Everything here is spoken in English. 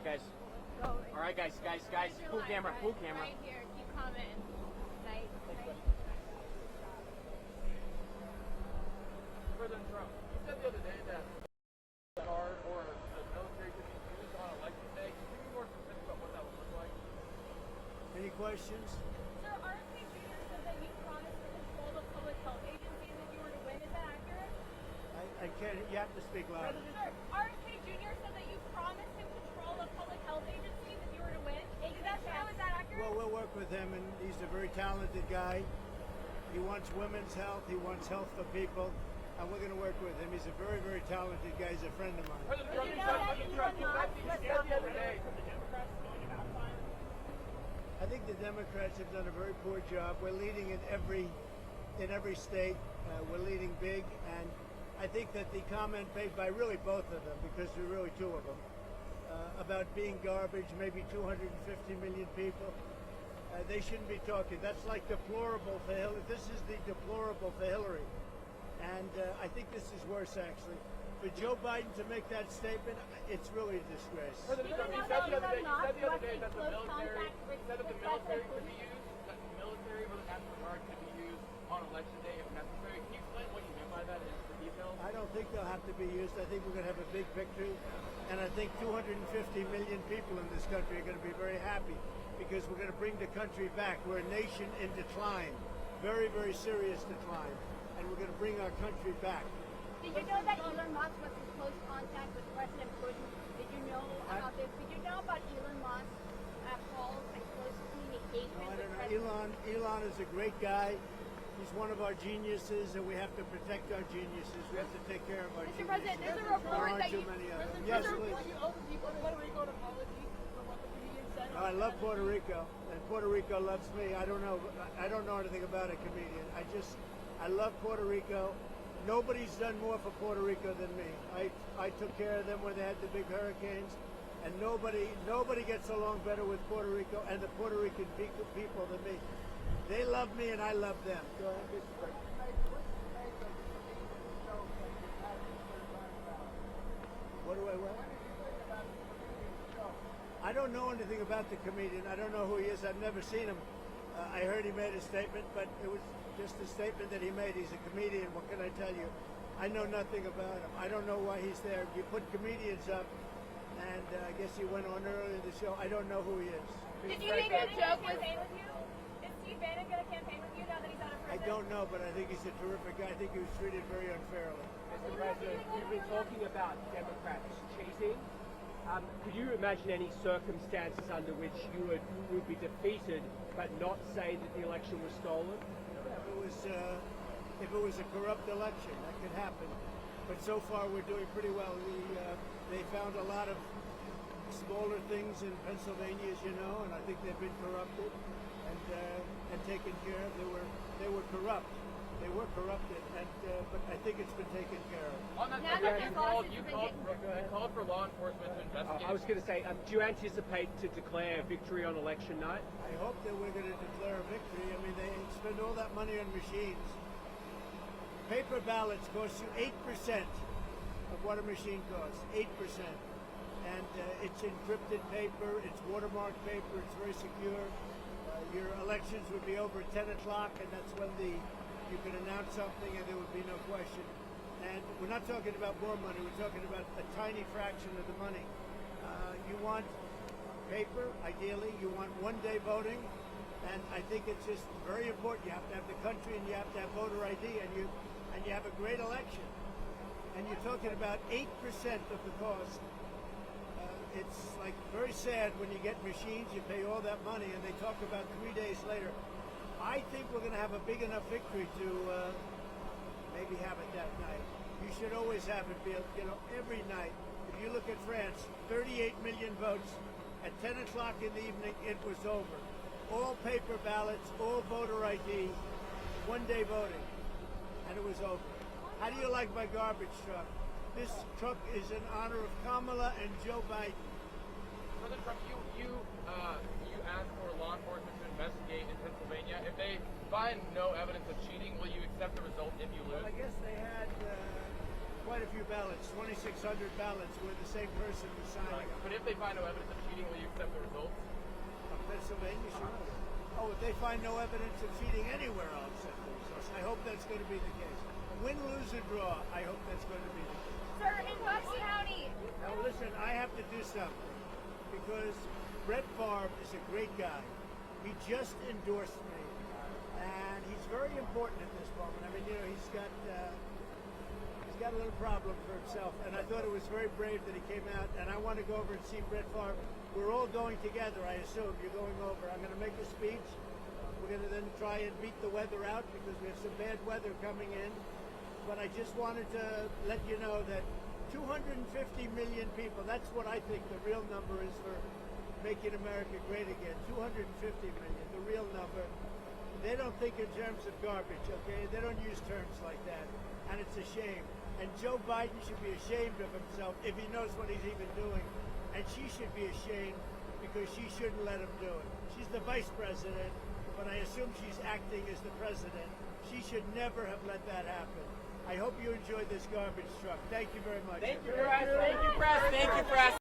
guys. Go. All right, guys. Full camera. Right here. Keep commenting. Nice. President Trump, you said the other day that card or the military could be used on election day. Can you be more specific about what that would look like? Any questions? Sir, RFK Jr. said that you promised to control the public health agencies if you were to win. Is that accurate? I can't. You have to speak louder. Sir, RFK Jr. said that you promised to control the public health agencies if you were to win. Is that true? Is that accurate? Well, we'll work with him, and he's a very talented guy. He wants women's health. He wants health for people. And we're going to work with him. He's a very, very talented guy. He's a friend of mine. President Trump, you said the other day from the Democrats going to backfire. I think the Democrats have done a very poor job. We're leading in every state. We're leading big, and I think that the comment made by really both of them, because there are really two of them, about being garbage, maybe 250 million people, they shouldn't be talking. That's like deplorable for Hillary. This is the deplorable for Hillary. And I think this is worse, actually. For Joe Biden to make that statement, it's really a disgrace. President Trump, you said the other day that the military could be used, that the military or the National Guard could be used on election day if necessary. Can you explain what you meant by that in the details? I don't think they'll have to be used. I think we're going to have a big victory. And I think 250 million people in this country are going to be very happy because we're going to bring the country back. We're a nation in decline, very, very serious decline. And we're going to bring our country back. Did you know that Elon Musk was in close contact with President Putin? Did you know about this? Did you know about Elon Musk calls and close communication No, I with don't know. President? Elon is a great guy. He's one of our geniuses, and we have to protect our geniuses. We have to take care of our Mr. geniuses. President, there's a There report aren't that too you... many of them. Yes, please. You owe the people of Puerto Rico an apology for what the comedian said. I love Puerto Rico, and Puerto Rico loves me. I don't know anything about a comedian. I love Puerto Rico. Nobody's done more for Puerto Rico than me. I took care of them when they had the big hurricanes, and nobody gets along better with Puerto Rico and the Puerto Rican people than me. They love me, and I love them. Go ahead. What? I don't know anything about the comedian. I don't know who he is. I've never seen him. I heard he made a statement, but it was just a statement that he made. He's a comedian. What can I tell you? I know nothing about him. I don't know why he's there. You put comedians up, and I guess he went on earlier in the show. I don't know who he is. Did you make a joke with campaign with you? Is Steve Bannon going to campaign with you now that he's out of prison? I don't know, but I think he's a terrific guy. I think he was treated very unfairly. Mr. President, you've been talking about Democrats cheating. Could you imagine any circumstances under which you would be defeated but not say that the election was stolen? If it was a corrupt election, that could happen. But so far, we're doing pretty well. They found a lot of smaller things in Pennsylvania, as you know, and I think they've been corrupted and taken care of. They were corrupt. They were corrupted, but I think it's been taken care of. On that Now subject, that you called for law enforcement to investigate. I was going to say, do you anticipate to declare victory on election night? I hope that we're going to declare a victory. I mean, they spend all that money on machines. Paper ballots cost you 8% of what a machine costs, 8%. And it's encrypted paper, it's watermarked paper, it's very secure. Your elections would be over at 10 o'clock, and that's when you can announce something and there would be no question. And we're not talking about more money, we're talking about a tiny fraction of the money. You want paper, ideally, you want one-day voting, and I think it's just very important. You have to have the country and you have to have voter ID, and you have a great election. And you're talking about 8% of the cost. It's like very sad when you get machines, you pay all that money, and they talk about 3 days later. I think we're going to have a big enough victory to maybe have it that night. You should always have it, every night. If you look at France, 38 million votes. At 10 o'clock in the evening, it was over. All paper ballots, all voter ID, one-day voting, and it was over. How do you like my garbage truck? This truck is in honor of Kamala and Joe Biden. President Trump, you asked for law enforcement to investigate in Pennsylvania. If they find no evidence of cheating, will you accept the result if you lose? Well, I guess they had quite a few ballots, 2,600 ballots where the same person was signing. But if they find no evidence of cheating, will you accept the results? Of Pennsylvania, sure. Oh, if they find no evidence of cheating anywhere, I'll accept the results. I hope that's going to be the case. Win, lose, or draw, I hope that's going to be the case. Sir, in Bucks County. Now listen, I have to do something because Brett Favre is a great guy. He just endorsed me, and he's very important at this moment. I mean, you know, he's got a little problem for himself, and I thought it was very brave that he came out. And I want to go over and see Brett Favre. We're all going together, I assume. You're going over. I'm going to make a speech. We're going to then try and beat the weather out because we have some bad weather coming in. But I just wanted to let you know that 250 million people, that's what I think the real number is for making America great again. 250 million, the real number. They don't think in terms of garbage, okay? They don't use terms like that. And it's a shame. And Joe Biden should be ashamed of himself if he knows what he's even doing. And she should be ashamed because she shouldn't let him do it. She's the vice president, but I assume she's acting as the president. She should never have let that happen. I hope you enjoyed this garbage truck. Thank you very much. Thank you, press. Thank you, press. Thank you, press.